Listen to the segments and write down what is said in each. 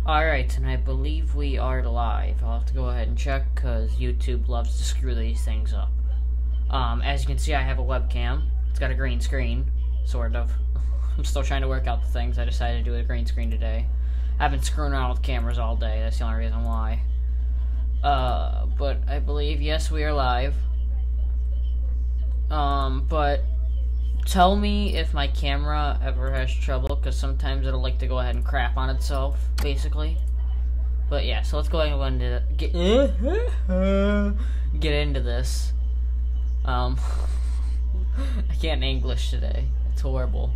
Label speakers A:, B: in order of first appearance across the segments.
A: Alright, and I believe we are live. I'll have to go ahead and check, because YouTube loves to screw these things up. As you can see, I have a webcam. It's got a green screen, sort of. I'm still trying to work out the things. I decided to do a green screen today. I've been screwing around with cameras all day. That's the only reason why. But I believe, yes, we are live. But tell me if my camera ever has trouble, because sometimes it'll like to go ahead and crap on itself, basically. But yeah, so let's go ahead and get into this. I can't English today. It's horrible.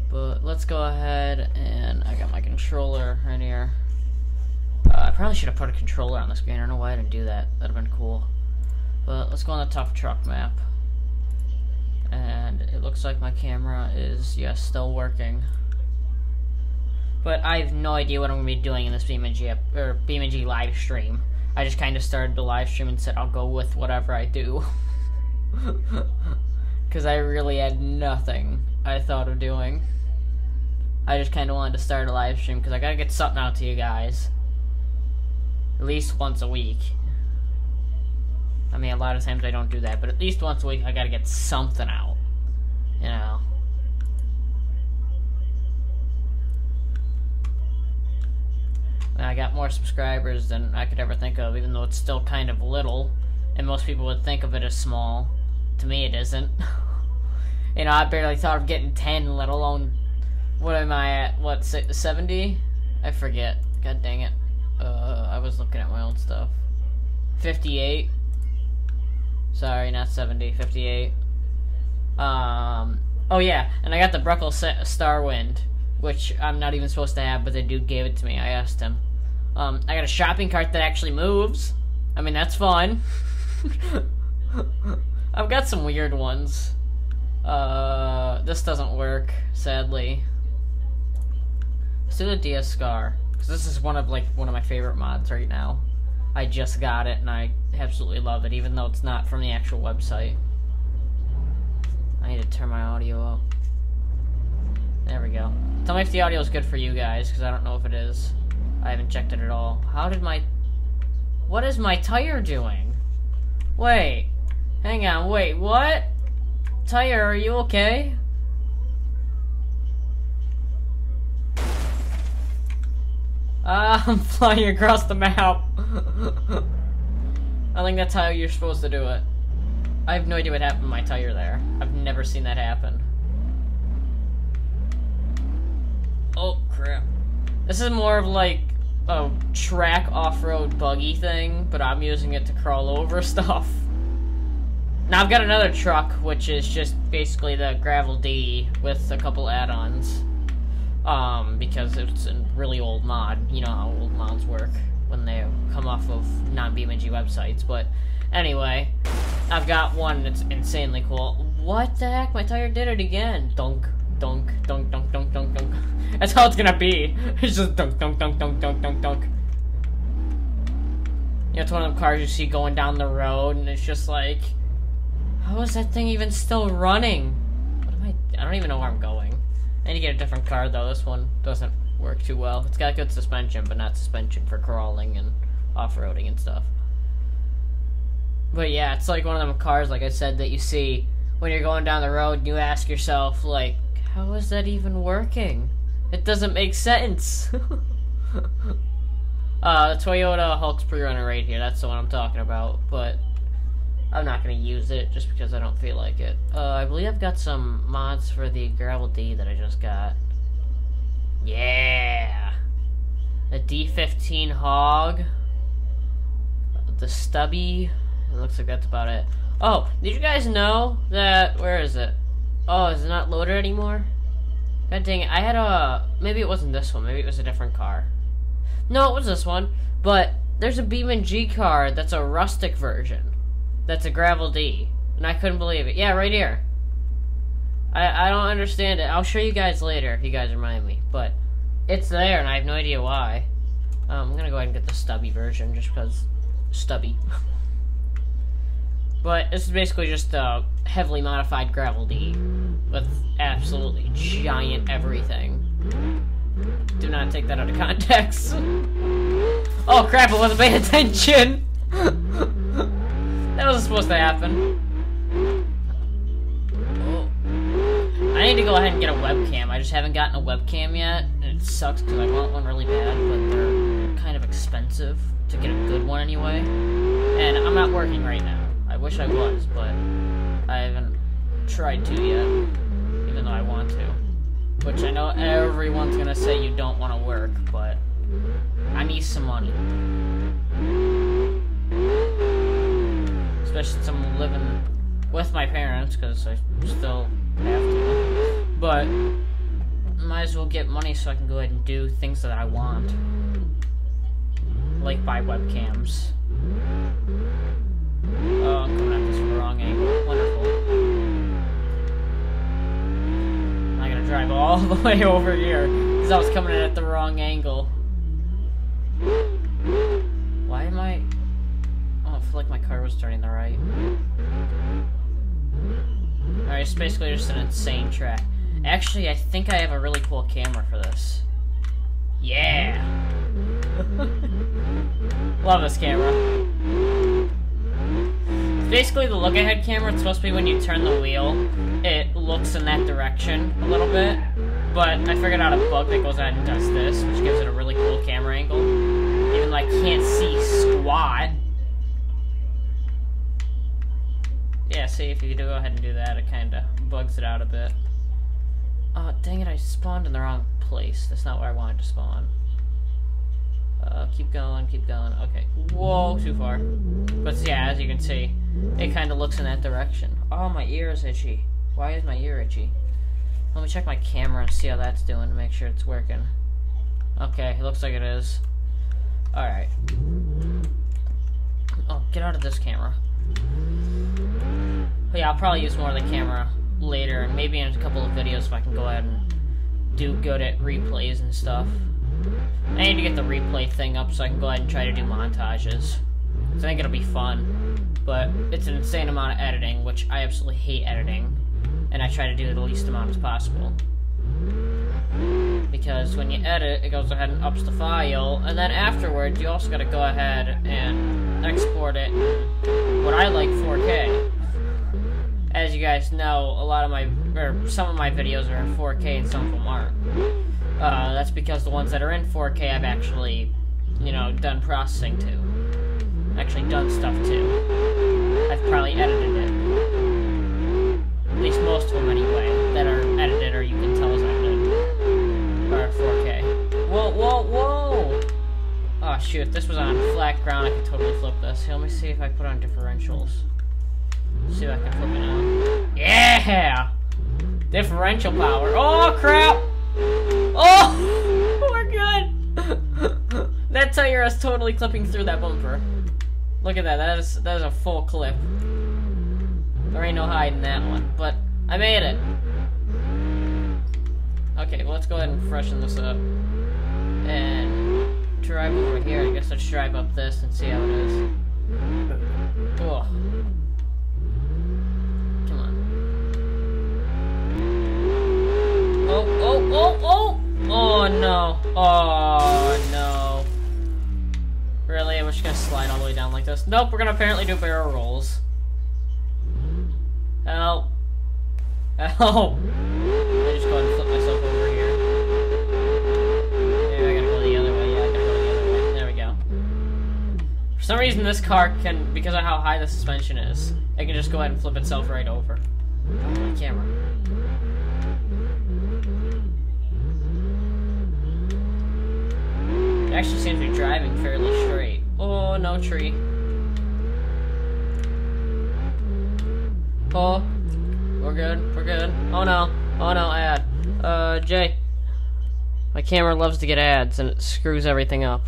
A: But let's go ahead, and I got my controller right here. I probably should have put a controller on the screen. I don't know why I didn't do that. That'd have been cool. But let's go on the tough truck map. And it looks like my camera is, yes, still working. But I have no idea what I'm going to be doing in this BeamNG live stream. I just kind of started the live stream and said I'll go with whatever I do. Because I really had nothing I thought of doing. I just kind of wanted to start a live stream because I got to get something out to you guys. At least once a week. I mean, a lot of times I don't do that, but at least once a week I gotta get something out. You know. And I got more subscribers than I could ever think of, even though it's still kind of little. And most people would think of it as small. To me, it isn't. You know, I barely thought of getting 10, let alone... What am I at? What, 70? I forget. God dang it. I was looking at my own stuff. 58. Sorry, not 70, 58. Oh yeah, and I got the Bruckle Starwind, which I'm not even supposed to have, but the dude gave it to me. I asked him. I got a shopping cart that actually moves. I mean, that's fun. I've got some weird ones. This doesn't work, sadly. Let's do the DS Scar, because this is one of my favorite mods right now. I just got it, and I absolutely love it, even though it's not from the actual website. I need to turn my audio up. There we go. Tell me if the audio is good for you guys, because I don't know if it is. I haven't checked it at all. What is my tire doing? Wait. Hang on, wait, what? Tire, are you okay? I'm flying across the map. I think that's how you're supposed to do it. I have no idea what happened to my tire there. I've never seen that happen. Oh, crap. This is more of like a track off-road buggy thing, but I'm using it to crawl over stuff. Now I've got another truck, which is just basically the Gravel D with a couple add-ons. Because it's a really old mod. You know how old mods work when they come off of non-BeamNG websites. But anyway, I've got one that's insanely cool. What the heck? My tire did it again. Dunk, dunk, dunk, dunk, dunk, dunk, dunk. That's how it's gonna be. It's just dunk, dunk, dunk, dunk, dunk, dunk, dunk. You know, it's one of them cars you see going down the road, and it's just like, how is that thing even still running? What am I don't even know where I'm going. I need to get a different car, though. This one doesn't work too well. It's got good suspension, but not suspension for crawling and off-roading and stuff. But yeah, it's like one of them cars, like I said, that you see when you're going down the road and you ask yourself, like, how is that even working? It doesn't make sense. Toyota Hulk's pre-runner right here. That's the one I'm talking about, but I'm not going to use it just because I don't feel like it. I believe I've got some mods for the Gravel D that I just got. Yeah! The D15 Hog. The Stubby. It looks like that's about it. Oh, did you guys know that... Where is it? Oh, is it not loaded anymore? God dang it. I had a... Maybe it wasn't this one. Maybe it was a different car. No, it was this one. But there's a BeamNG car that's a rustic version. That's a Gravel D. And I couldn't believe it. Yeah, right here. I don't understand it. I'll show you guys later if you guys remind me. But it's there, and I have no idea why. I'm gonna go ahead and get the Stubby version, just because Stubby. But this is basically just a heavily modified Gravel D. With absolutely giant everything. Do not not take that out of context. Oh crap, I wasn't paying attention! That wasn't supposed to happen. Oh. I need to go ahead and get a webcam. I just haven't gotten a webcam yet, and it sucks because I want one really bad, but they're kind of expensive to get a good one anyway. And I'm not working right now. I wish I was, but I haven't tried to yet, even though I want to. Which I know everyone's gonna say you don't want to work, but I need some money. Especially since I'm living with my parents, because I still have to. But might as well get money so I can go ahead and do things that I want. Like buy webcams. Oh, I'm coming at this from the wrong angle. Wonderful. I'm gonna drive all the way over here, because I was coming in at the wrong angle. Why am I... Oh, I feel like my car was turning the right. Alright, it's basically just an insane track. Actually, I think I have a really cool camera for this. Yeah! Love this camera. It's basically the look-ahead camera. It's supposed to be when you turn the wheel, it looks in that direction a little bit. But I figured out a bug that goes ahead and does this, which gives it a really cool camera angle. Even though I can't see squat. Yeah, see, if you do go ahead and do that, it kind of bugs it out a bit. Oh, dang it, I spawned in the wrong place. That's not where I wanted to spawn. Keep going, keep going. Okay. Whoa, too far. But yeah, as you can see, it kind of looks in that direction. Oh, my ear is itchy. Why is my ear itchy? Let me check my camera and see how that's doing to make sure it's working. Okay, it looks like it is. Alright. Oh, get out of this camera. But yeah, I'll probably use more of the camera later, and maybe in a couple of videos if I can go ahead and do good at replays and stuff. I need to get the replay thing up so I can go ahead and try to do montages. I think it'll be fun, but it's an insane amount of editing, which I absolutely hate editing, and I try to do the least amount as possible. Because when you edit, it goes ahead and ups the file, and then afterwards you also gotta go ahead and export it in what I like 4K. As you guys know, a lot of my, or some of my videos are in 4K and some of them aren't. That's because the ones that are in 4K I've actually, you know, done processing to. Actually done stuff to. I've probably edited it. At least most of them anyway, that are edited or you can tell as edited. Are 4K. Whoa, whoa, whoa! Oh shoot, if this was on flat ground I could totally flip this. Here, let me see if I put on differentials. See if I can flip it now. Yeah! Differential power. Oh crap! Oh! We're good! That tire is totally clipping through that bumper. Look at that. That is a full clip. There ain't no hiding that one. But I made it. Okay, well let's go ahead and freshen this up. And drive over here. I guess let's drive up this and see how it is. Oh. Come on. Oh, oh, oh, oh! Oh no. Oh no. Really? I'm just gonna slide all the way down like this? Nope, we're gonna apparently do barrel rolls. Help. Help. Let me just go ahead and flip myself over here. Maybe I gotta go the other way. Yeah, I gotta go the other way. There we go. For some reason this car can, because of how high the suspension is, it can just go ahead and flip itself right over. Oh, my camera. It actually seems to be driving fairly straight. Oh, no tree. Oh, we're good, we're good. Oh no, ad. Jay. My camera loves to get ads and it screws everything up.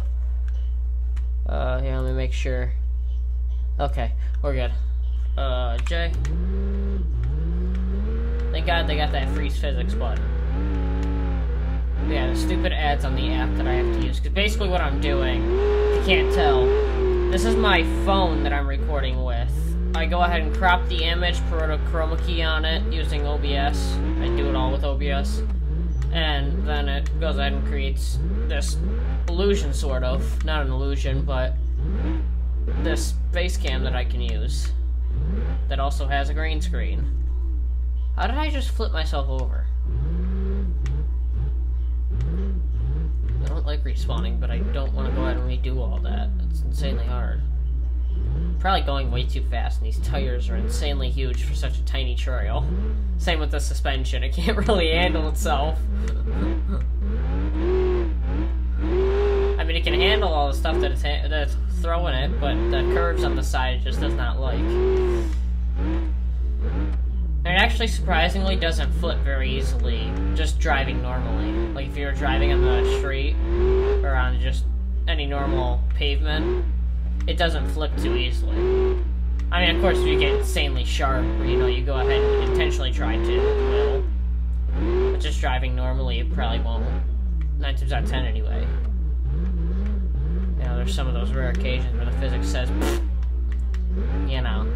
A: Here, let me make sure. Okay, we're good. Jay. Thank God they got that freeze physics button. Yeah, the stupid ads on the app that I have to use. Because basically what I'm doing, if you can't tell, this is my phone that I'm recording with. I go ahead and crop the image, put a chroma key on it using OBS. I do it all with OBS. and then it goes ahead and creates this illusion, sort of. Not an illusion, but this face cam that I can use that also has a green screen. How did I just flip myself over? I don't like respawning, but I don't want to go ahead and redo all that. It's insanely hard. Probably going way too fast, and these tires are insanely huge for such a tiny trail. Same with the suspension, it can't really handle itself. I mean, it can handle all the stuff that's throwing it, but the curves on the side it just does not like. And it actually surprisingly doesn't flip very easily, just driving normally. Like if you're driving on the street, or on just any normal pavement, it doesn't flip too easily. I mean, of course, if you get insanely sharp, or, you know, you go ahead and intentionally try to, it will. But just driving normally, it probably won't. 9 times out of 10 anyway. You know, there's some of those rare occasions where the physics says, you know.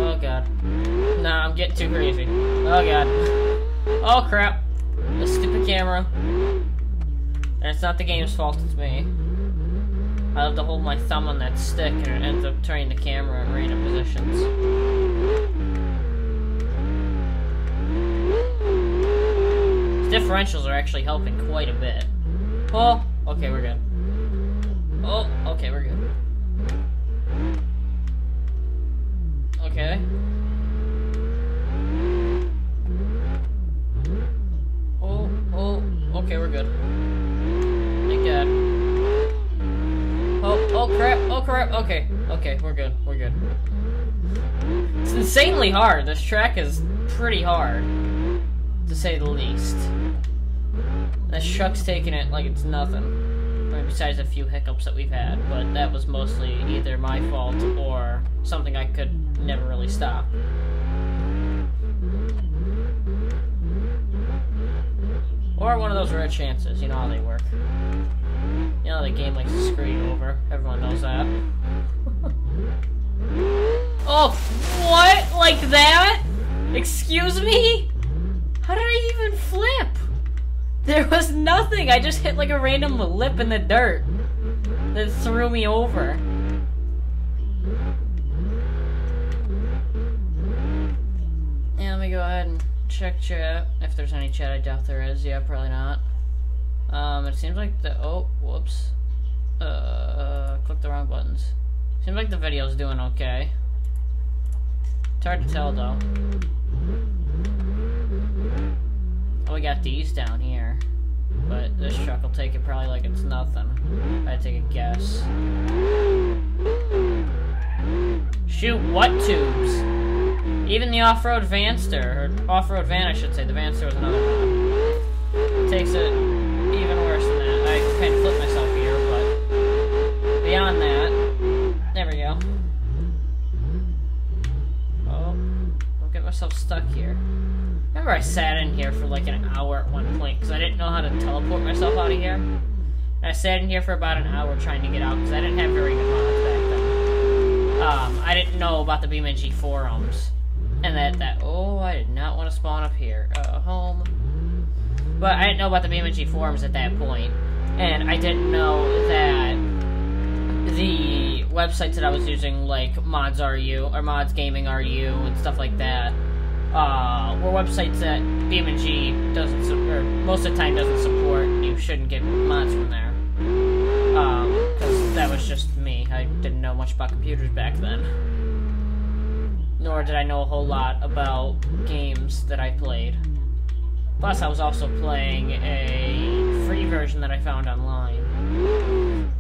A: Oh god. Nah, I'm getting too crazy. Oh god. Oh crap. The stupid camera. And it's not the game's fault, it's me. I love to hold my thumb on that stick and it ends up turning the camera in random positions. The differentials are actually helping quite a bit. Oh, okay, we're good. Oh, okay, we're good. Okay. Oh, okay, we're good. Thank God. Oh crap, okay, we're good, It's insanely hard, this track is pretty hard, to say the least. This truck's taking it like it's nothing. I mean, besides a few hiccups that we've had, but that was mostly either my fault or something I could never really stop. Or one of those rare chances, you know how they work. You know the game likes to screw you over. Everyone knows that. Oh, what? Like that? Excuse me? How did I even flip? There was nothing. I just hit like a random lip in the dirt that threw me over. Yeah, let me go ahead and check chat. If there's any chat, I doubt there is. Yeah, probably not. It seems like the... Oh, whoops. Click the wrong buttons. Seems like the video's doing okay. It's hard to tell, though. Oh, we got these down here. But this truck will take it probably like it's nothing. I'd take a guess. Shoot, what tubes? Even the off-road Vanster, or off-road van, I should say. The Vanster was another one. Takes it even worse than that. I kind of flipped myself here, but beyond that, there we go. Oh, don't get myself stuck here. Remember I sat in here for like an hour at one point because I didn't know how to teleport myself out of here. And I sat in here for about an hour trying to get out because I didn't have very good mods back then. I didn't know about the BeamNG forums. And oh, I did not want to spawn up here. Home. But I didn't know about the BeamNG forums at that point. And I didn't know that the websites that I was using, like Mods RU, or Mods Gaming RU, and stuff like that, were websites that BeamNG doesn't, or most of the time doesn't support. You shouldn't get mods from there. Because that was just me. I didn't know much about computers back then. Nor did I know a whole lot about games that I played. Plus, I was also playing a free version that I found online.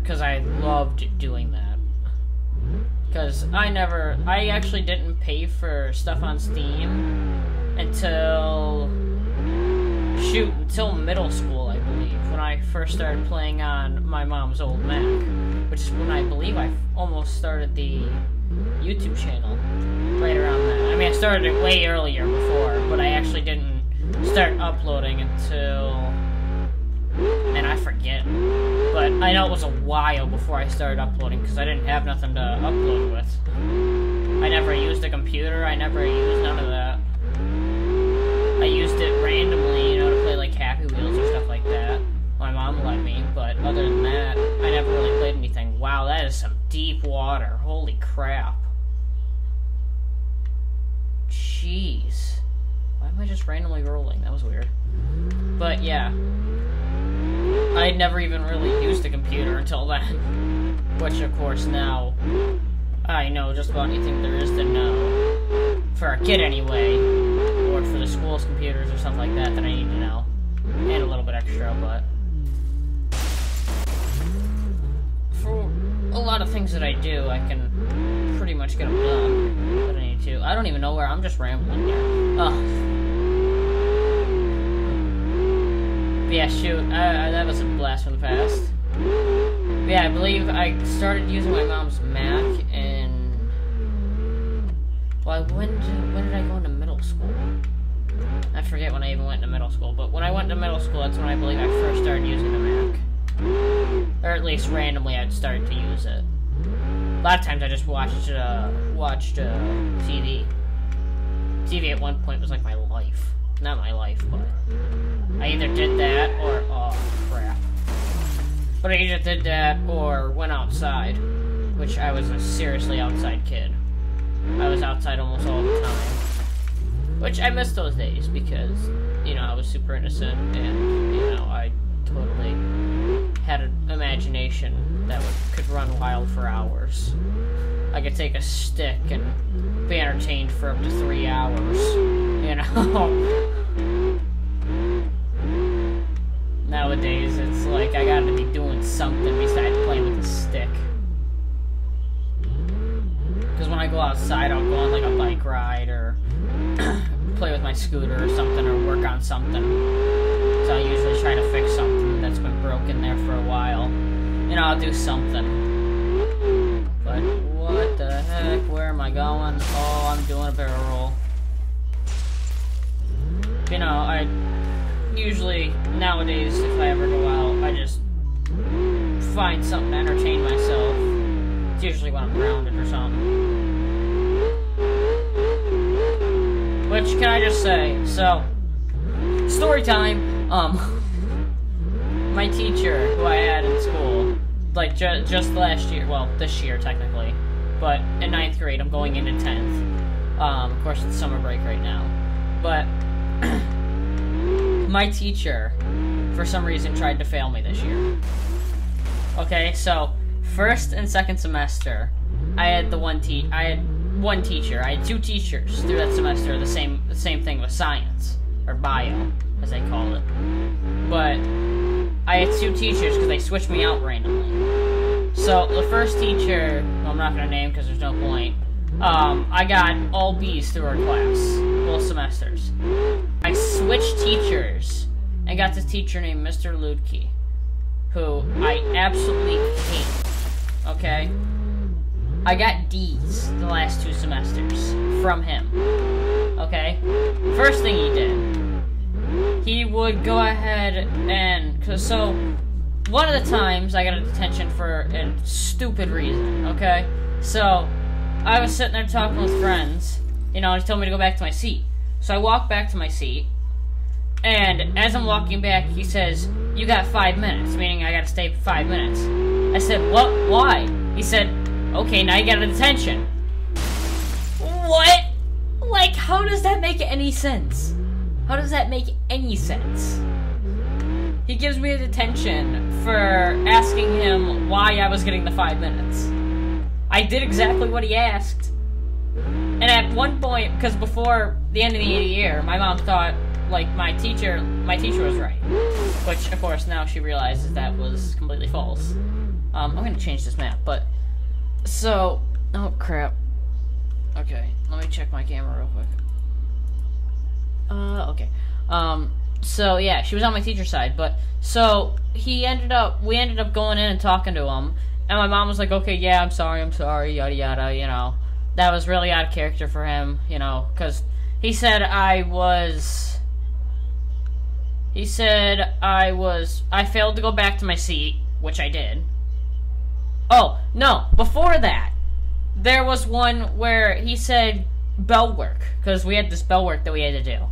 A: Because I loved doing that. Because I actually didn't pay for stuff on Steam until middle school, I believe, when I first started playing on my mom's old Mac, which is when I believe I almost started the YouTube channel, right around then. I mean, I started it way earlier before, but I actually didn't start uploading until, man, I forget, but I know it was a while before I started uploading, because I didn't have nothing to upload with. I never used a computer. I never used none of that. I used it randomly, you know, to play like Happy Wheels or stuff like that. My mom let me, but other than that, I never really played anything. Wow, that is some deep water. Holy crap. Jeez. Why am I just randomly rolling? That was weird. But yeah. I'd never even really used a computer until then. Which, of course, now I know just about anything there is to know. For a kid, anyway. Or for the school's computers or stuff like that I need to know. And a little bit extra, but... for a lot of things that I do, I can pretty much get them done. But I need to. I don't even know where. I'm just rambling here. But yeah, shoot. That was a blast from the past. But yeah, I believe I started using my mom's Mac in... well, when did I go into middle school? I forget when I even went into middle school, but when I went to middle school, that's when I believe I first started using the Mac. Or at least randomly I'd started to use it. A lot of times I just watched TV. TV at one point was like my life. Not my life, but I either did that or, oh crap. But I either did that or went outside, which I was a seriously outside kid. I was outside almost all the time. Which I miss those days because, you know, I was super innocent and, you know, I totally had an imagination that could run wild for hours. I could take a stick and be entertained for up to 3 hours, you know? Nowadays, it's like I gotta be doing something besides playing with a stick. Because when I go outside, I'll go on like a bike ride or play with my scooter or something or work on something. So I usually try to fix something that's been broken there for a while. You know, I'll do something. But what the heck? Where am I going? Oh, I'm doing a barrel roll. You know, I usually, nowadays, if I ever go out, I just find something to entertain myself. It's usually when I'm grounded or something. Which, can I just say, so, story time, my teacher, who I had in school, like, just last year, well, this year, technically, but in 9th grade, I'm going into 10th, of course, it's summer break right now, but, my teacher, for some reason, tried to fail me this year. Okay, so, first and second semester, I had one teacher. I had 2 teachers through that semester. The same thing with science or bio, as they call it. But I had 2 teachers because they switched me out randomly. So the first teacher, I'm not gonna name because there's no point. I got all B's through her class, both semesters. I switched teachers and got this teacher named Mr. Ludke, who I absolutely hate. Okay? I got D's the last 2 semesters from him. Okay? First thing he did, he would go ahead and... so, one of the times I got a detention for a stupid reason, okay? So, I was sitting there talking with friends, you know, and he told me to go back to my seat. So I walked back to my seat, and as I'm walking back, he says, "You got 5 minutes," meaning I gotta stay for 5 minutes. I said, "What? Why?" He said, "Okay, now you got a detention." What? Like, how does that make any sense? How does that make any sense? He gives me a detention for asking him why I was getting the 5 minutes. I did exactly what he asked. And at one point, because before the end of the year, my mom thought, like, my teacher was right. Which, of course, now she realizes that was completely false. I'm gonna change this map, but... so... oh, crap. Okay, let me check my camera real quick. Okay. So, yeah, she was on my teacher's side, but... so, we ended up going in and talking to him, and my mom was like, "Okay, yeah, I'm sorry, yada yada," you know. That was really out of character for him, you know, because he said I failed to go back to my seat, which I did. Oh, no, before that, there was one where he said bell work, because we had this bell work that we had to do.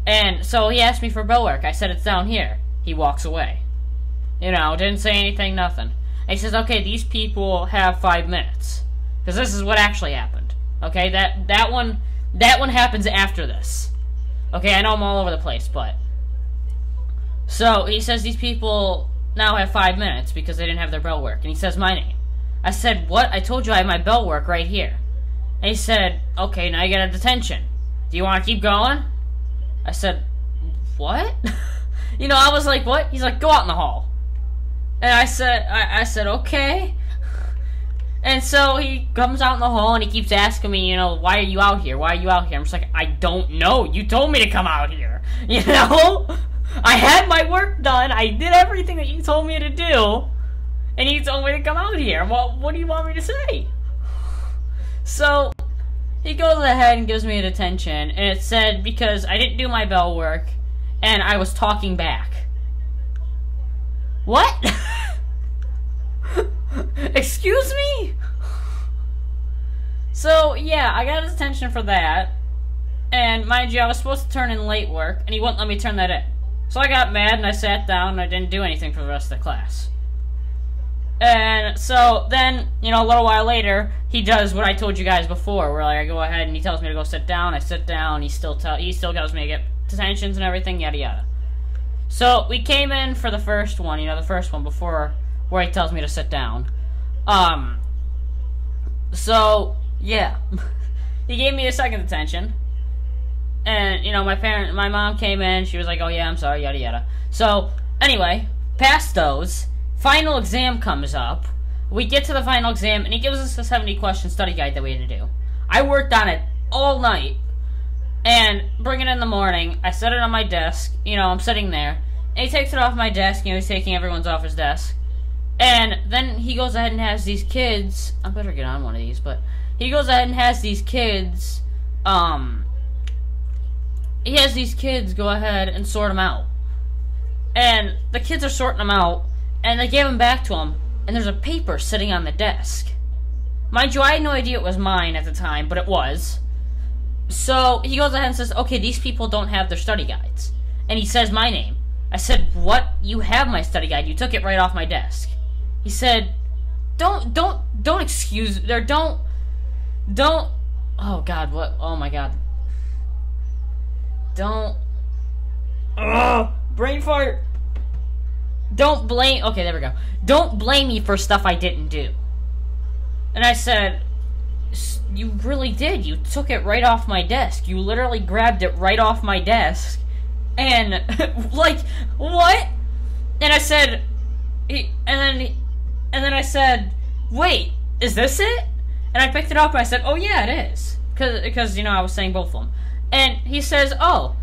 A: And so he asked me for bell work. I said, it's down here. He walks away. You know, didn't say anything, nothing. And he says, okay, these people have 5 minutes. Because this is what actually happened. Okay, that one happens after this. Okay, I know I'm all over the place, but... So, he says these people now have 5 minutes because they didn't have their bell work. And he says my name. I said, what? I told you I have my bell work right here. And he said, okay, now you get a detention. Do you want to keep going? I said, what? You know, I was like, what? He's like, go out in the hall. And I said, okay. And so he comes out in the hall and he keeps asking me, you know, why are you out here? Why are you out here? I'm just like, I don't know. You told me to come out here. You know? I had my work done. I did everything that you told me to do. And you told me to come out here. Well, what do you want me to say? So, he goes ahead and gives me a detention. And it said because I didn't do my bell work and I was talking back. What? Excuse me? So, yeah, I got a detention for that. And mind you, I was supposed to turn in late work, and he wouldn't let me turn that in. So I got mad, and I sat down, and I didn't do anything for the rest of the class. And so then, you know, a little while later, he does what I told you guys before, where like, I go ahead and he tells me to go sit down. I sit down. He still tells me to get detentions and everything, yada yada. So we came in for the first one, you know, the first one before where he tells me to sit down. So yeah, he gave me a second detention, and you know, my mom came in. She was like, "Oh yeah, I'm sorry, yada yada." So anyway, past those. Final exam comes up. We get to the final exam, and he gives us a 70-question study guide that we had to do. I worked on it all night, and bring it in the morning. I set it on my desk. You know, I'm sitting there, and he takes it off my desk. You know, he's taking everyone's off his desk. And then he goes ahead and has these kids... I better get on one of these, but... He goes ahead and has these kids... He has these kids go ahead and sort them out. And the kids are sorting them out, and they gave them back to him, and there's a paper sitting on the desk. Mind you, I had no idea it was mine at the time, but it was. So, he goes ahead and says, okay, these people don't have their study guides. And he says my name. I said, what? You have my study guide. You took it right off my desk. He said, don't excuse, or don't, oh God, what, oh my God. Brain fart. Don't blame, okay, there we go. Don't blame me for stuff I didn't do. And I said, you really did. You took it right off my desk. You literally grabbed it right off my desk. And, like, what? And I said, and then I said, wait, is this it? And I picked it up and I said, oh yeah, it is. Because you know, I was saying both of them. And he says, oh.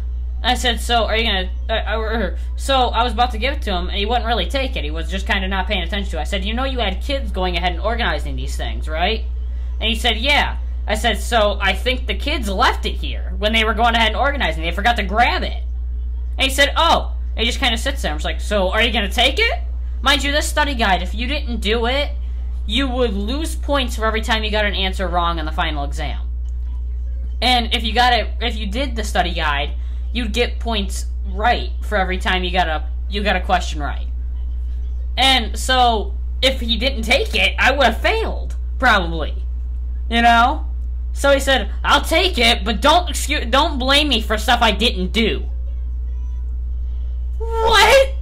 A: I said, so are you gonna, so I was about to give it to him, and he wouldn't really take it. He was just kind of not paying attention to it. I said, you know you had kids going ahead and organizing these things, right? And he said, yeah. I said, so I think the kids left it here when they were going ahead and organizing. They forgot to grab it. And he said, oh. And he just kind of sits there. I was like, so are you gonna take it? Mind you, this study guide, if you didn't do it, you would lose points for every time you got an answer wrong on the final exam. And if you did the study guide, you'd get points right for every time you got a question right. And so, if he didn't take it, I would have failed, probably. You know? So he said, I'll take it, but don't blame me for stuff I didn't do. What?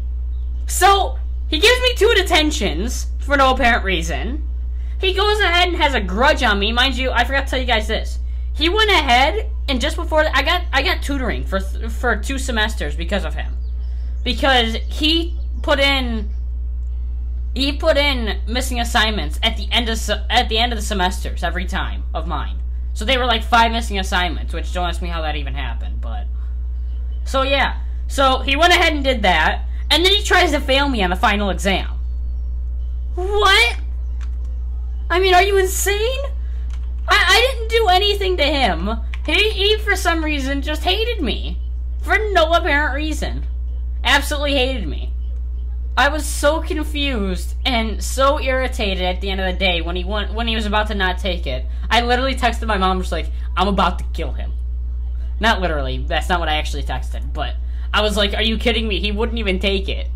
A: So, he gives me 2 detentions for no apparent reason. He goes ahead and has a grudge on me. Mind you, I forgot to tell you guys this. He went ahead, and just before I got tutoring for 2 semesters because of him, because he put in missing assignments at the end of the semesters every time of mine. So they were like 5 missing assignments, which don't ask me how that even happened. But so yeah, so he went ahead and did that, and then he tries to fail me on the final exam. What? I mean, are you insane? I didn't do anything to him. He, for some reason, just hated me. For no apparent reason. Absolutely hated me.
B: I was so confused and so irritated at the end of the day when he was about to not take it. I literally texted my mom, just like, I'm about to kill him. Not literally, that's not what I actually texted, but I was like, are you kidding me? He wouldn't even take it.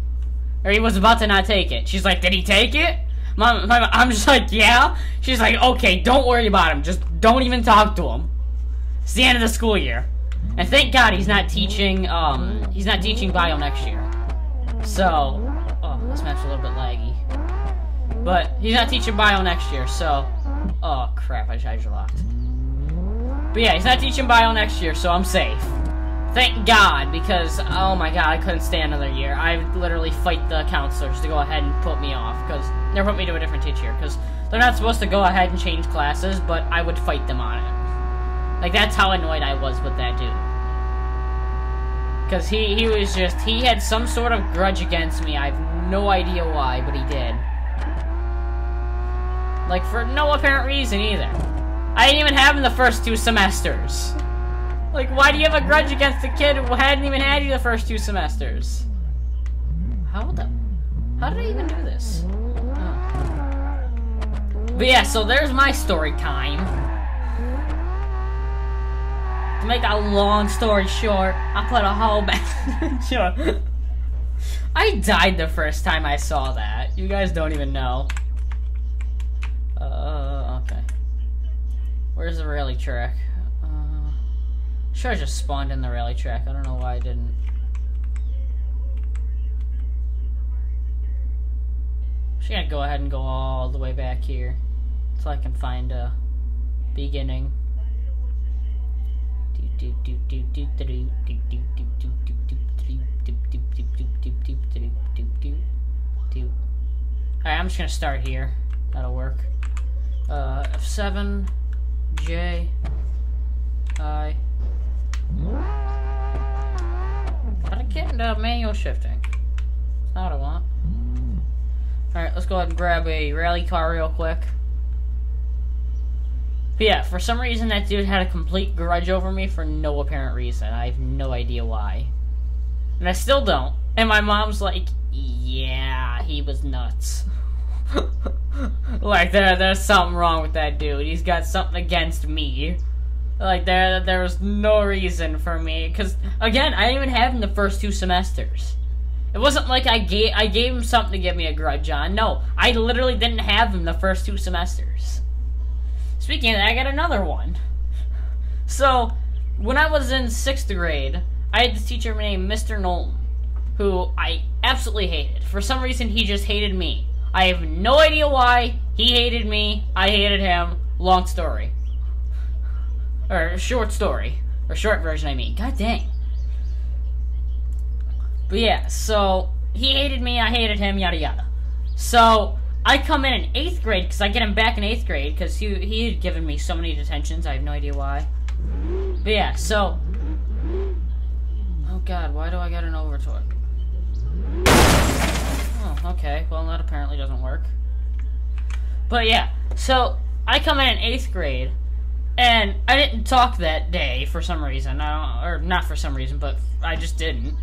B: Or he was about to not take it. She's like, did he take it? I'm just like, yeah. She's like, okay, don't worry about him. Just don't even talk to him. It's the end of the school year. And thank God he's not teaching bio next year. So, oh, this map's a little bit laggy. But he's not teaching bio next year, so, oh crap, I just locked. But yeah, he's not teaching bio next year, so I'm safe. Thank God, because, oh my God, I couldn't stay another year. I would literally fight the counselors to go ahead and put me off, because they're putting me to a different teacher, because they're not supposed to go ahead and change classes, but I would fight them on it. Like, that's how annoyed I was with that dude. Because he had some sort of grudge against me. I have no idea why, but he did. Like, for no apparent reason, either. I didn't even have him the first 2 semesters. Like, why do you have a grudge against a kid who hadn't even had you the first 2 semesters? How did I even do this? Oh. But yeah, so there's my story time. To make a long story short, I put a hole back. Sure. I died the first time I saw that. You guys don't even know. Okay. Where's the rally track? Sure, I just spawned in the rally track. I don't know why I didn't. I'm just gonna go ahead and go all the way back here so I can find a beginning. Alright, I'm just gonna start here. That'll work. F7 J I. Gotta get into manual shifting. That's not what I want. Alright, let's go ahead and grab a rally car real quick. But yeah, for some reason that dude had a complete grudge over me for no apparent reason. I have no idea why. And I still don't. And my mom's like, yeah, he was nuts. Like, there's something wrong with that dude. He's got something against me. Like, there was no reason for me. Because, again, I didn't even have him the first 2 semesters. It wasn't like I gave him something to give me a grudge on. No, I literally didn't have him the first 2 semesters. Speaking of that, I got another one. So, when I was in 6th grade, I had this teacher named Mr. Knowlton, who I absolutely hated. For some reason, he just hated me. I have no idea why. He hated me. I hated him. Long story. Or short story. Or short version, I mean. God dang. But yeah, so he hated me, I hated him, yada yada. So I come in 8th grade, because I get him back in 8th grade, because he had given me so many detentions, I have no idea why. But yeah, so... Oh god, why do I get an overtorque? Oh, okay, well that apparently doesn't work. But yeah, so I come in 8th grade, and I didn't talk that day for some reason. Or not for some reason, but I just didn't.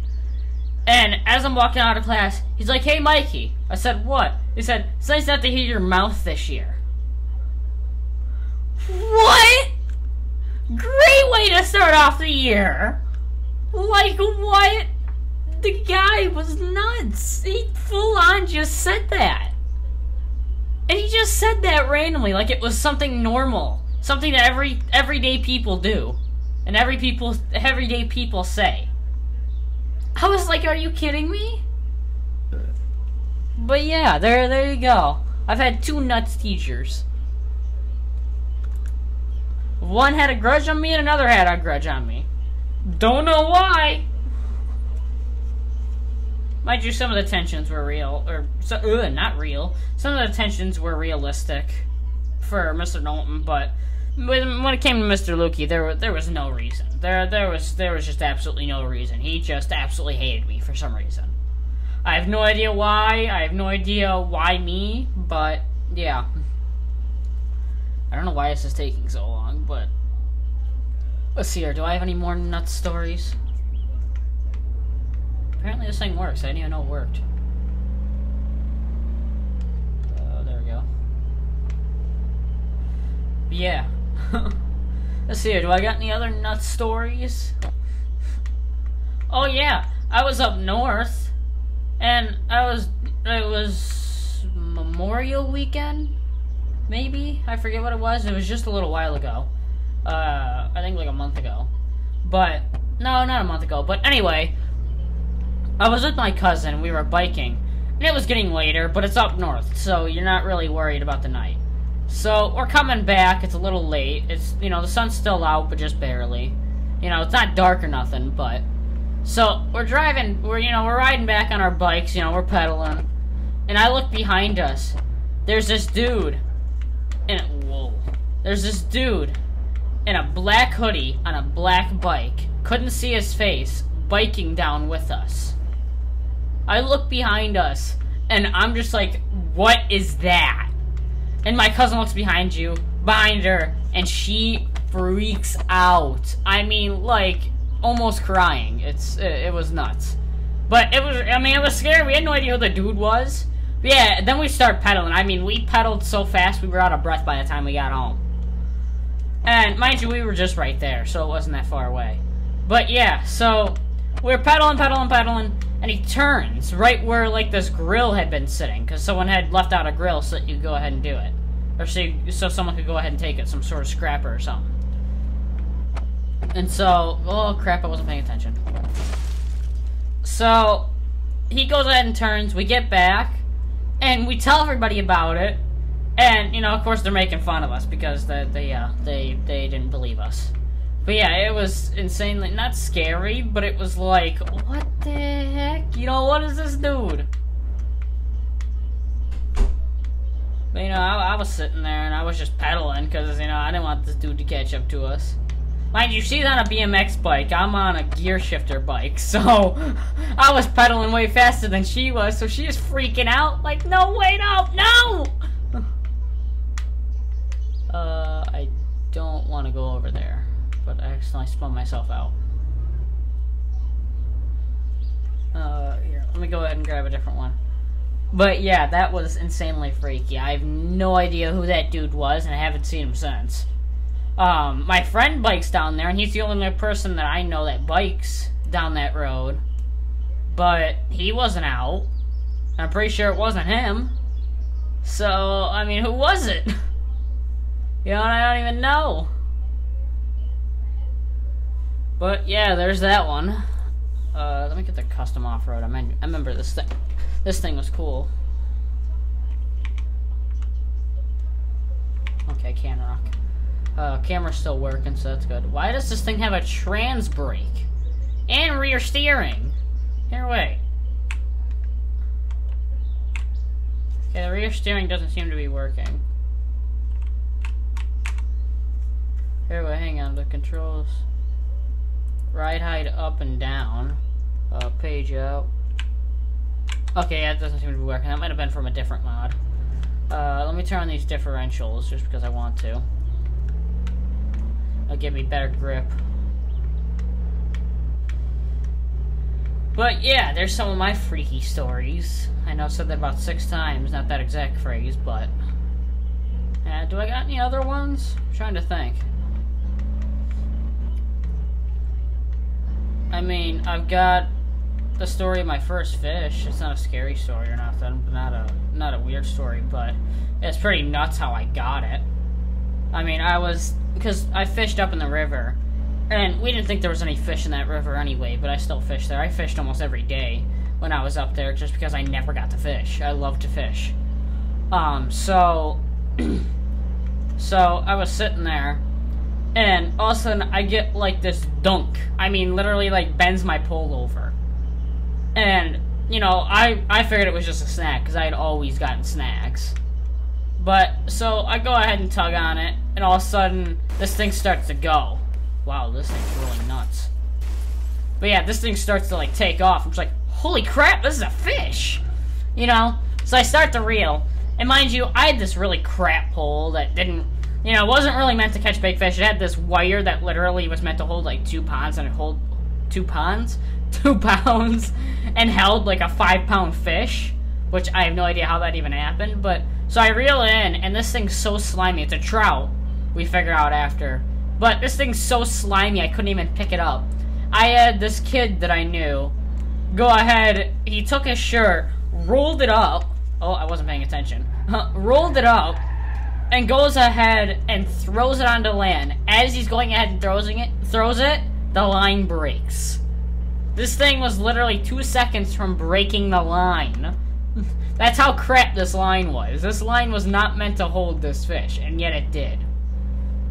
B: And as I'm walking out of class, he's like, hey, Mikey. I said, what? He said, it's nice not to hear your mouth this year. What? Great way to start off the year. Like, what? The guy was nuts. He full on just said that. And he just said that randomly, like it was something normal. Something that everyday people do. And everyday people say. I was like, are you kidding me? But yeah, there you go. I've had 2 nuts teachers. One had a grudge on me and another had a grudge on me. Don't know why. Mind you, some of the tensions were real. Or, not real. Some of the tensions were realistic for Mr. Knowlton, but when it came to Mr. Lukey, there was no reason. There was just absolutely no reason. He just absolutely hated me for some reason. I have no idea why. I have no idea why me, but yeah. I don't know why this is taking so long, but let's see here. Do I have any more nut stories? Apparently this thing works. I didn't even know it worked. yeah. Let's see here. Do I got any other nut stories? Oh yeah, I was up north, and it was Memorial Weekend, maybe? I forget what it was. It was just a little while ago. I think like a month ago. But, no, not a month ago. But anyway, I was with my cousin. We were biking. And it was getting later, but it's up north, so you're not really worried about the night. So, we're coming back. It's a little late. It's, you know, the sun's still out, but just barely. You know, it's not dark or nothing, but... So, we're driving, we're riding back on our bikes, we're pedaling. And I look behind us. There's this dude. There's this dude in a black hoodie on a black bike. Couldn't see his face, biking down with us. I look behind us, and I'm just like, what is that? And my cousin looks behind her, and she freaks out. I mean, like, almost crying. It was nuts. But it was scary. We had no idea who the dude was. But yeah, then we start pedaling. I mean, we pedaled so fast we were out of breath by the time we got home. And mind you, we were just right there, so it wasn't that far away. But yeah, so we're pedaling, and he turns right where like this grill had been sitting, because someone had left out a grill so that you could go ahead and do it. Or so someone could go ahead and take it, some sort of scrapper or something. And so, oh crap, I wasn't paying attention. So, he goes ahead and turns, we get back, and we tell everybody about it, and, of course they're making fun of us because they didn't believe us. But yeah, it was insanely, not scary, but it was like, what the heck? What is this dude? But, I was sitting there, and I was just pedaling, because, I didn't want this dude to catch up to us. Mind you, she's on a BMX bike, I'm on a gear shifter bike, so I was pedaling way faster than she was, so she was freaking out, like, no, wait up, no! I don't want to go over there, but I accidentally spun myself out. Here, let me go ahead and grab a different one. But yeah, that was insanely freaky. I have no idea who that dude was, and I haven't seen him since. My friend bikes down there, and he's the only person that I know that bikes down that road. But he wasn't out. I'm pretty sure it wasn't him. So, I mean, who was it? I don't even know. But yeah, there's that one. Let me get the custom off-road. I remember this thing. This thing was cool. Okay, can rock. Camera's still working, so that's good. Why does this thing have a trans brake? And rear steering? Here, wait. Okay, the rear steering doesn't seem to be working. Here, wait, hang on. The controls. Ride height up and down. Page out. Okay, yeah, it doesn't seem to be working. That might have been from a different mod. Let me turn on these differentials just because I want to. It'll give me better grip. But yeah, there's some of my freaky stories. I know I said that about 6 times, not that exact phrase, but... do I got any other ones? I'm trying to think. I mean, I've got the story of my first fish. It's not a scary story or nothing, not a weird story, but it's pretty nuts how I got it. I mean, because I fished up in the river, and we didn't think there was any fish in that river anyway, but I still fished there. I fished almost every day when I was up there just because I never got to fish. I love to fish. So I was sitting there, and all of a sudden I get like this dunk. I mean, literally like bends my pole over. And, I figured it was just a snack because I had always gotten snacks. But, so I go ahead and tug on it, and all of a sudden this thing starts to go. Wow, this thing's really nuts. But yeah, this thing starts to like take off. I'm just like, holy crap, this is a fish! So I start to reel. And mind you, I had this really crap pole that didn't, wasn't really meant to catch big fish. It had this wire that literally was meant to hold like 2 pounds, and it hold 2 pounds? 2 pounds, and held like a 5-pound fish, which I have no idea how that even happened, but, so I reel it in, and this thing's so slimy, it's a trout, we figured out after. But this thing's so slimy, I couldn't even pick it up. I had this kid that I knew go ahead, he took his shirt, rolled it up. Oh, I wasn't paying attention. Rolled it up, and goes ahead and throws it onto land. As he's going ahead and throws it, the line breaks. This thing was literally 2 seconds from breaking the line. That's how crap this line was. This line was not meant to hold this fish, and yet it did.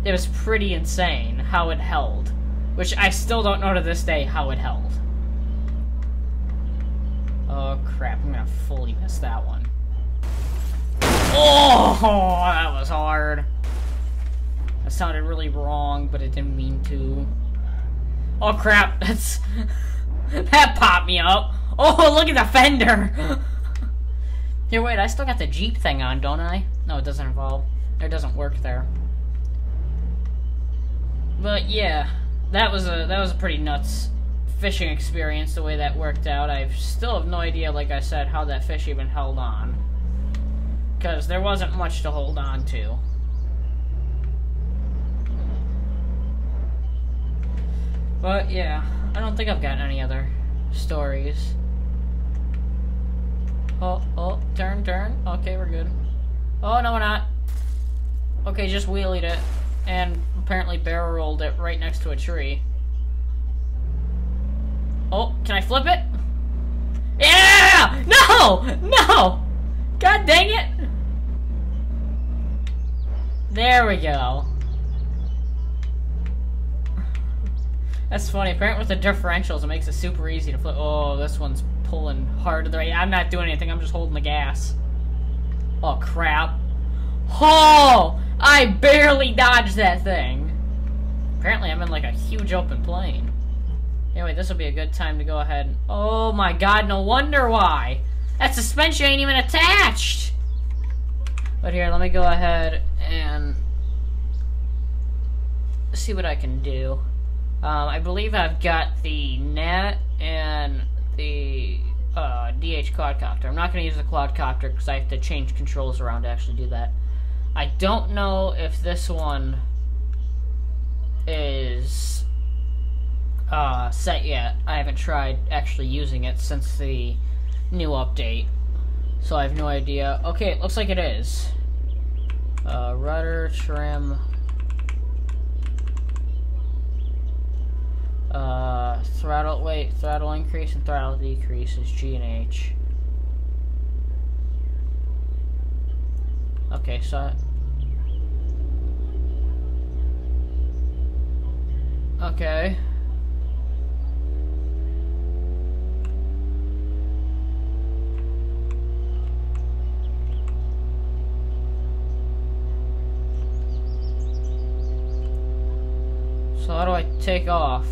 B: It was pretty insane how it held. Which I still don't know to this day how it held. Oh crap, I'm gonna fully miss that one. Oh, that was hard. That sounded really wrong, but it didn't mean to. Oh crap, that's... that popped me up. Oh, look at the fender. Here, wait, I still got the Jeep thing on, don't I? No, it doesn't involve. It doesn't work there. But yeah, that was a pretty nuts fishing experience the way that worked out. I still have no idea, like I said, how that fish even held on. Because there wasn't much to hold on to. But yeah, I don't think I've got any other stories. Oh, turn. Okay, we're good. Oh, no, we're not. Okay, just wheelied it. And apparently barrel rolled it right next to a tree. Oh, can I flip it? Yeah! No! God dang it! There we go. That's funny. Apparently with the differentials, it makes it super easy to flip. Oh, this one's pulling hard to the right. I'm not doing anything. I'm just holding the gas. Oh, crap. Oh! I barely dodged that thing. Apparently I'm in like a huge open plain. Anyway, this will be a good time to go ahead and... Oh my god, no wonder why. That suspension ain't even attached. But here, let me go ahead and see what I can do. I believe I've got the net and the DH quadcopter. I'm not going to use the quadcopter because I have to change controls around to actually do that. I don't know if this one is set yet. I haven't tried actually using it since the new update, so I have no idea. Okay, it looks like it is. Rudder, trim, throttle increase and throttle decrease is G and H. Okay, so... Okay. So how do I take off?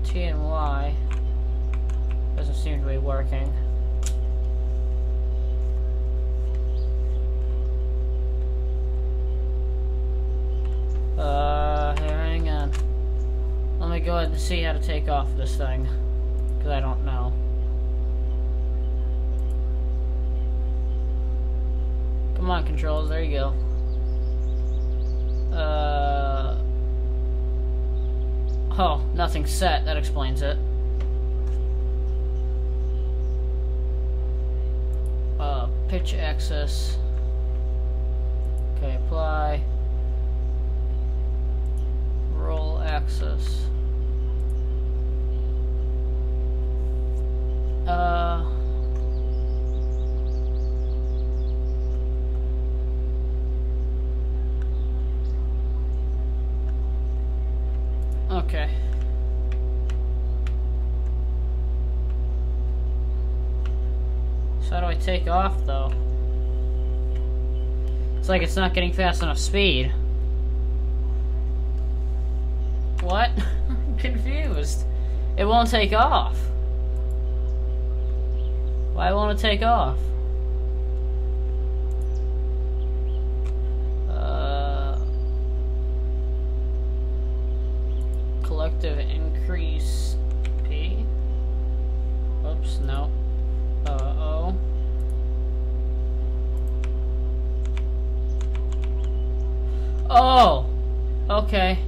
B: T and Y doesn't seem to be working. Here, hang on. Let me go ahead and see how to take off this thing, because I don't know. Come on, controls, there you go. Oh, nothing's set, that explains it. Pitch axis. Okay, apply. Roll axis. Okay. So how do I take off, though? It's like it's not getting fast enough speed. What? I'm confused. It won't take off. Why won't it take off? Collective increase P. Oops, no. O. Oh! Okay.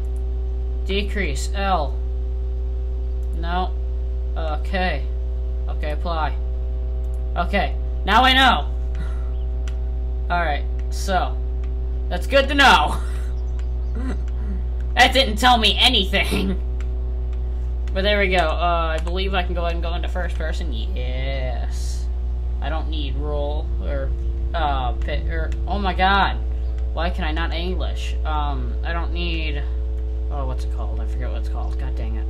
B: Decrease. L. No. Okay. Okay, apply. Okay. Now I know! Alright, so. That's good to know. That didn't tell me anything. But there we go. I believe I can go ahead and go into first person. Yes. I don't need roll or pit or oh my god. Why can I not English? I don't need oh what's it called? I forget what it's called. God dang it.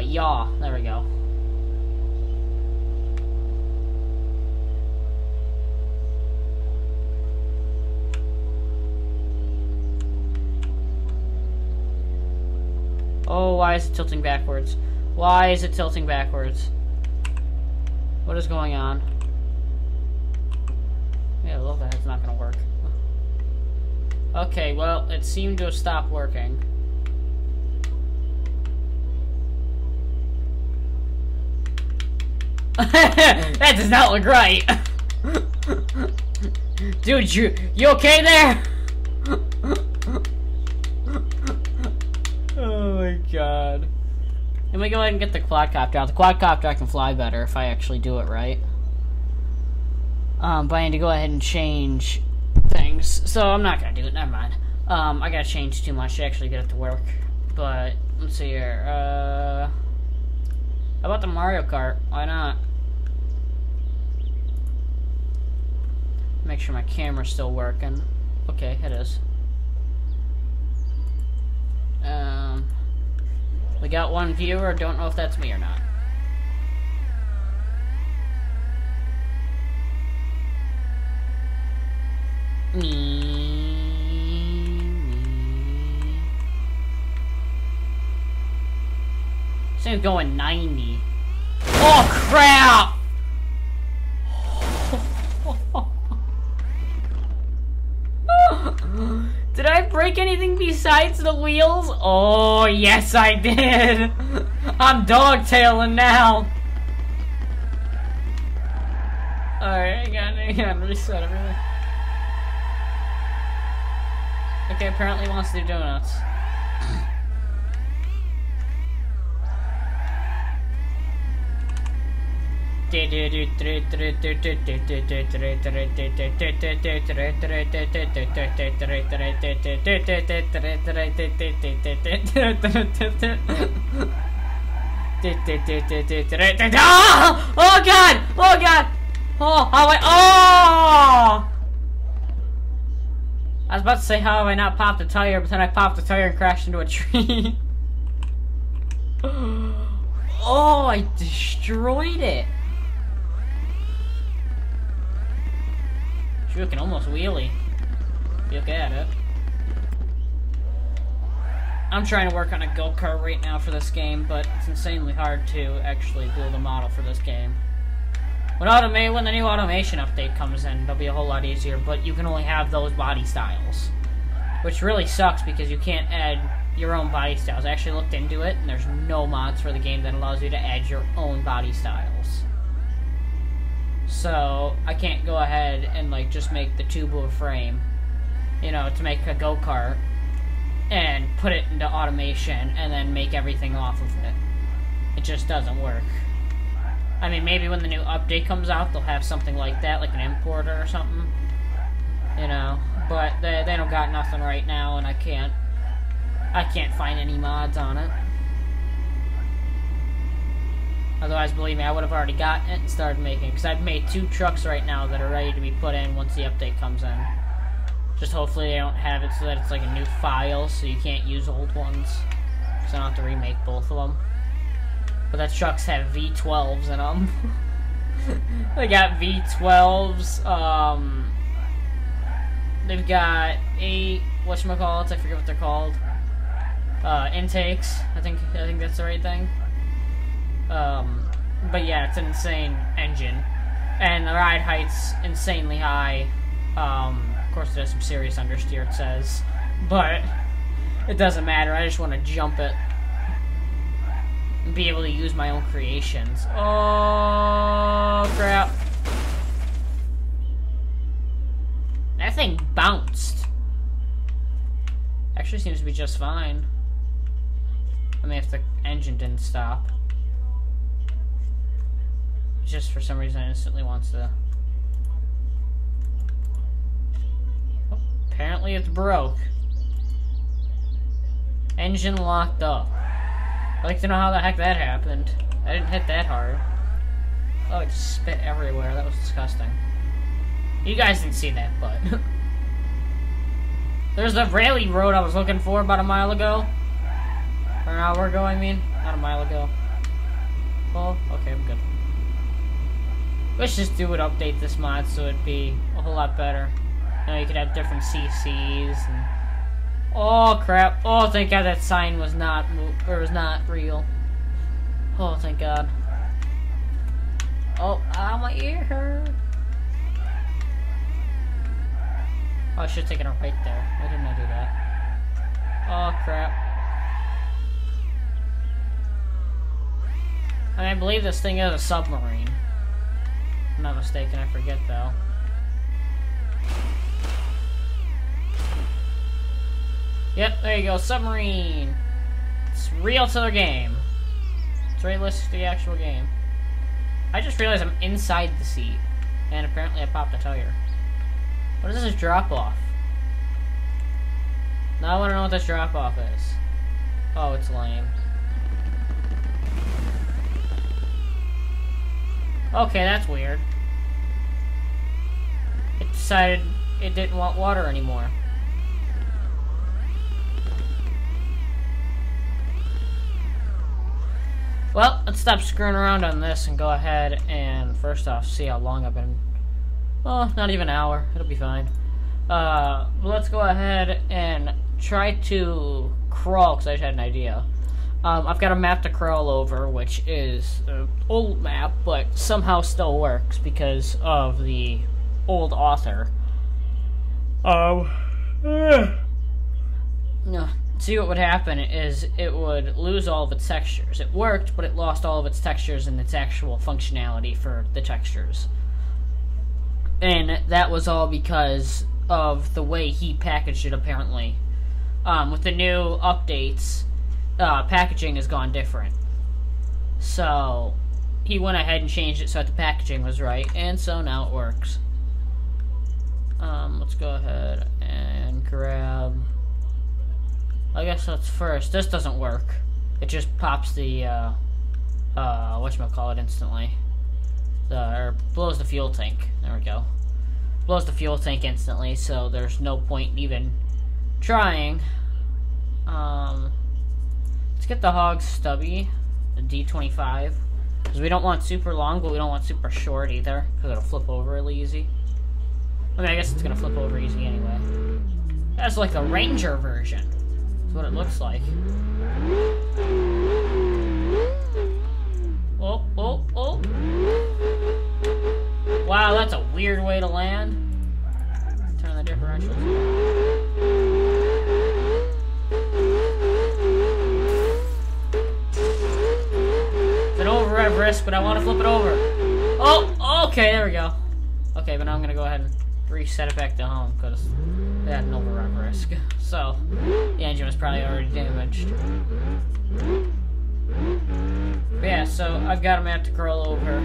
B: Yaw. There we go. Oh, why is it tilting backwards? Why is it tilting backwards? What is going on? Yeah, well, that's not gonna work. Okay, well, it seemed to have stopped working. That does not look right! Dude, you okay there? Oh my god. Let me go ahead and get the quadcopter out. The quadcopter I can fly better if I actually do it right. But I need to go ahead and change things. So I'm not gonna do it, never mind. I gotta change too much to actually get it to work. But, let's see here. How about the Mario Kart? Why not? Make sure my camera's still working. Okay, it is. We got one viewer, don't know if that's me or not. This thing's going 90. Oh crap! Did I break anything besides the wheels? Oh, yes I did! I'm dogtailing now! Alright, I gotta reset everything. Okay, apparently he wants to do donuts. Oh god! Oh god! Oh, how oh! I was about to say how have I not popped a tire, but then I popped the tire and crashed into a tree. Oh, I destroyed it. You can almost wheelie. Look at it. I'm trying to work on a go-kart right now for this game, but it's insanely hard to actually build a model for this game. When the new automation update comes in, it'll be a whole lot easier, but you can only have those body styles. Which really sucks because you can't add your own body styles. I actually looked into it, and there's no mods for the game that allows you to add your own body styles. So, I can't go ahead and, like, just make the tubular frame, you know, to make a go-kart, and put it into automation, and then make everything off of it. It just doesn't work. I mean, maybe when the new update comes out, they'll have something like that, like an importer or something. You know, but they don't got nothing right now, and I can't find any mods on it. Otherwise, believe me, I would have already gotten it and started making it. Because I've made 2 trucks right now that are ready to be put in once the update comes in. Just hopefully they don't have it so that it's like a new file, so you can't use old ones. Because I don't have to remake both of them. But that trucks have V12s in them. They got V12s, they've got 8, whatchamacallits, I forget what they're called. Intakes, I think that's the right thing. But yeah, it's an insane engine. And the ride height's insanely high. Of course there's some serious understeer, it says. But it doesn't matter, I just want to jump it. And be able to use my own creations. Oh, crap. That thing bounced. Actually seems to be just fine. I mean, if the engine didn't stop. Just for some reason it instantly wants to... Oh, apparently it's broke. Engine locked up. I'd like to know how the heck that happened. I didn't hit that hard. Oh, it just spit everywhere. That was disgusting. You guys didn't see that, but... There's the rally road I was looking for about a mile ago. Or an hour ago, I mean. Not a mile ago. Well, okay, I'm good. Let's just do it, update this mod so it'd be a whole lot better. You know, you could have different CCs and... Oh, crap. Oh, thank God that sign was not real. Oh, thank God. Oh, ow, my ear hurt. Oh, I should have taken a right there. Why didn't I do that? Oh, crap. I believe this thing is a submarine. If I'm not mistaken, I forget though. Yep, there you go, submarine. It's real to the game. It's realistic to the actual game. I just realized I'm inside the seat, and apparently I popped a tire. What is this drop off? Now I want to know what this drop off is. Oh, it's lame. Okay, that's weird. It decided it didn't want water anymore. Well, let's stop screwing around on this and go ahead and first off see how long I've been. Well, not even an hour. It'll be fine. Let's go ahead and try to crawl because I just had an idea. I've got a map to crawl over, which is an old map, but somehow still works because of the old author. See, what would happen is it would lose all of its textures. It worked, but it lost all of its textures and its actual functionality for the textures. And that was all because of the way he packaged it, apparently. With the new updates, packaging has gone different. So, he went ahead and changed it so that the packaging was right, and so now it works. Let's go ahead and grab... I guess that's first. This doesn't work. It just pops the, whatchamacallit instantly. Or blows the fuel tank. There we go. Blows the fuel tank instantly, so there's no point even trying. Let's get the hog stubby, the D25. Because we don't want super long, but we don't want super short either. Because it'll flip over really easy. I mean, I guess it's going to flip over easy anyway. That's like the Ranger version. That's what it looks like. Oh, oh, oh. Wow, that's a weird way to land. Turn the differentials. It's an over-rev risk, but I want to flip it over. Oh, okay, there we go. Okay, but now I'm going to go ahead and reset it back to home, because it had an over-rev risk. So, the engine was probably already damaged. But yeah, so I've got a map to curl over.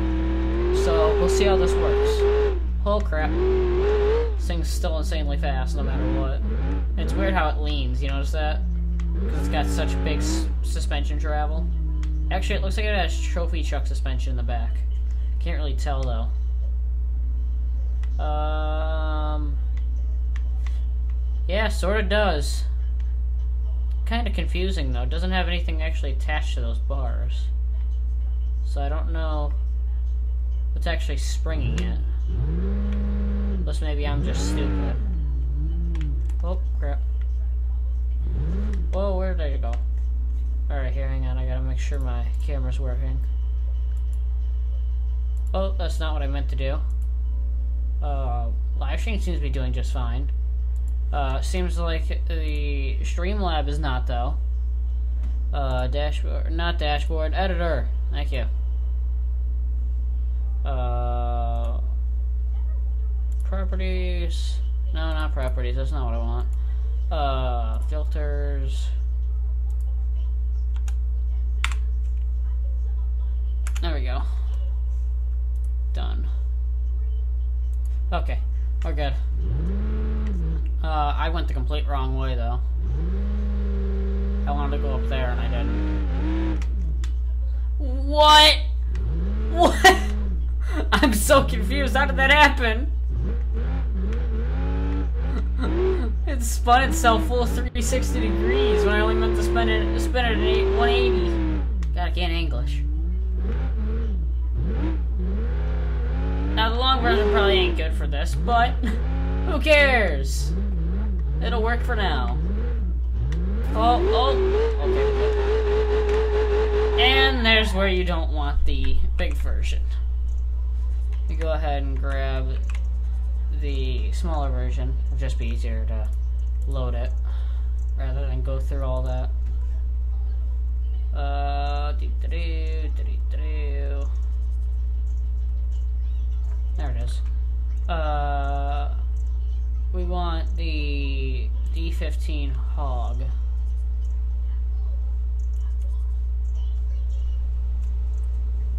B: So, we'll see how this works. Oh crap. This thing's still insanely fast, no matter what. And it's weird how it leans, you notice that? Because it's got such big suspension travel. Actually, it looks like it has trophy truck suspension in the back. Can't really tell, though. Yeah, sorta does. Kinda confusing, though. Doesn't have anything actually attached to those bars. So I don't know what's actually springing it. Unless maybe I'm just stupid. Oh, crap. Whoa, where did I go? Alright, here, hang on. I gotta make sure my camera's working. Oh, that's not what I meant to do. Live stream seems to be doing just fine. Seems like the Streamlab is not, though. Dashboard, not dashboard, editor. Thank you. Properties. No, not properties. That's not what I want. Filters. There we go. Done. Okay, we're good. I went the complete wrong way though. I wanted to go up there and I didn't. What? What? I'm so confused. How did that happen? It spun itself full 360 degrees when I only meant to spin it at 180. God, I can't English. Now the long version probably ain't good for this, but who cares? It'll work for now. Okay. And there's where you don't want the big version. You go ahead and grab the smaller version. It'll just be easier to load it rather than go through all that. There it is. We want the D15 hog.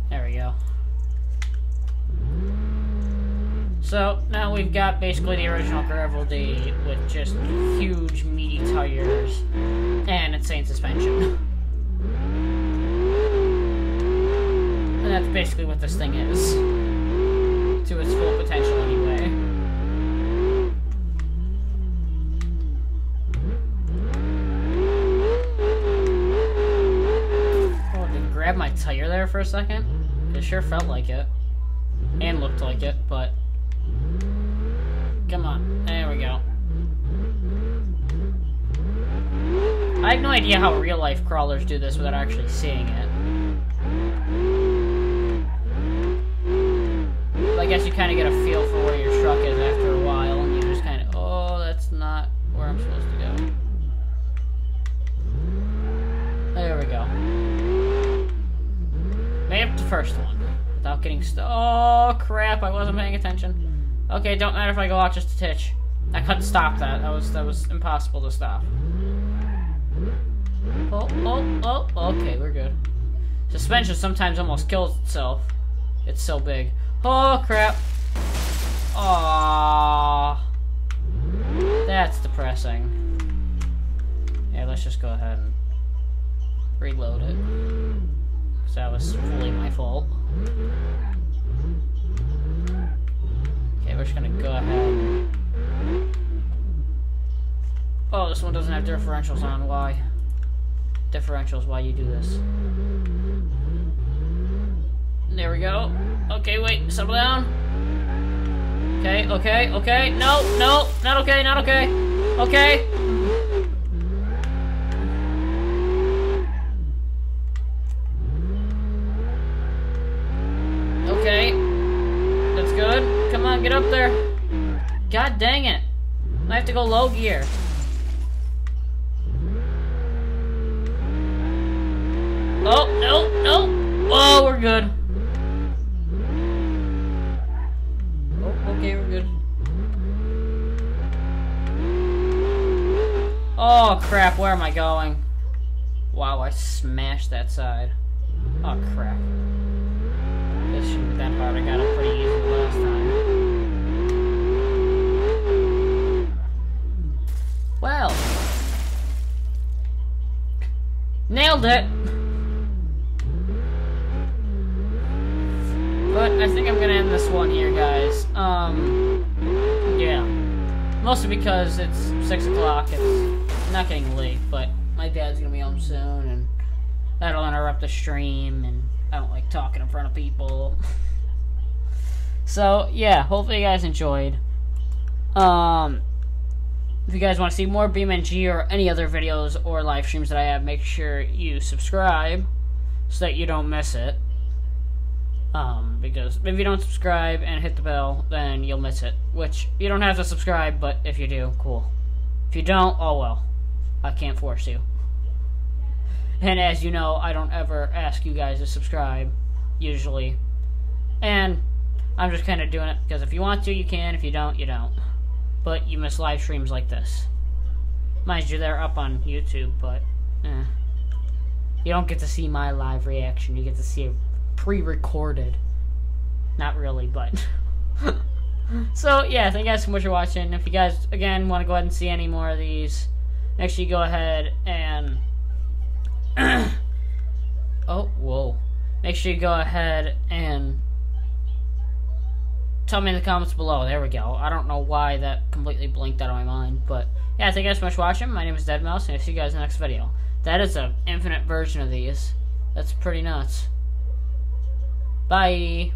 B: There we go. So now we've got basically the original Gravel D with just huge meaty tires and insane suspension. And that's basically what this thing is. To its full potential anyway. Oh, did it grab my tire there for a second? It sure felt like it. And looked like it, but... Come on. There we go. I have no idea how real-life crawlers do this without actually seeing it. I guess you kind of get a feel for where your truck is after a while, and you just kind of, oh, that's not where I'm supposed to go. There we go. Made up the first one without getting oh crap! I wasn't paying attention. Okay, don't matter if I go out just a titch. I couldn't stop that. That was impossible to stop. Oh, okay, we're good. Suspension sometimes almost kills itself. It's so big. Oh, crap. Aww. That's depressing. Yeah, let's just go ahead and reload it. Because that was fully my fault. Okay, we're just gonna go ahead. Oh, this one doesn't have differentials on. Why? Differentials, why you do this? There we go. Okay, wait, settle down. Okay. No, not okay, not okay. Okay. Okay. That's good. Come on, get up there. God dang it. I have to go low gear. Oh, no. Oh, we're good. Okay, we're good. Oh crap, where am I going? Wow, I smashed that side. Oh crap. This shouldn't be that hard, I got it pretty easy the last time. Well. Nailed it! But I think I'm gonna end this one here, guys. Yeah. Mostly because it's 6 o'clock. It's not getting late, but my dad's gonna be home soon, and that'll interrupt the stream, and I don't like talking in front of people. So, yeah, hopefully you guys enjoyed. If you guys want to see more BeamNG or any other videos or live streams that I have, make sure you subscribe so that you don't miss it. Because if you don't subscribe and hit the bell, then you'll miss it. Which, you don't have to subscribe, but if you do, cool. If you don't, oh well. I can't force you. And as you know, I don't ever ask you guys to subscribe, usually. And I'm just kind of doing it because if you want to, you can. If you don't, you don't. But you miss live streams like this. Mind you, they're up on YouTube, but you don't get to see my live reaction. You get to see it pre-recorded. Not really, but... So, yeah, thank you guys so much for watching. If you guys, again, want to go ahead and see any more of these, make sure you go ahead and... Oh, whoa. Make sure you go ahead and tell me in the comments below. There we go. I don't know why that completely blinked out of my mind, but yeah, thank you guys so much for watching. My name is deadmau5, and I'll see you guys in the next video. That is an infinite version of these. That's pretty nuts. Bye.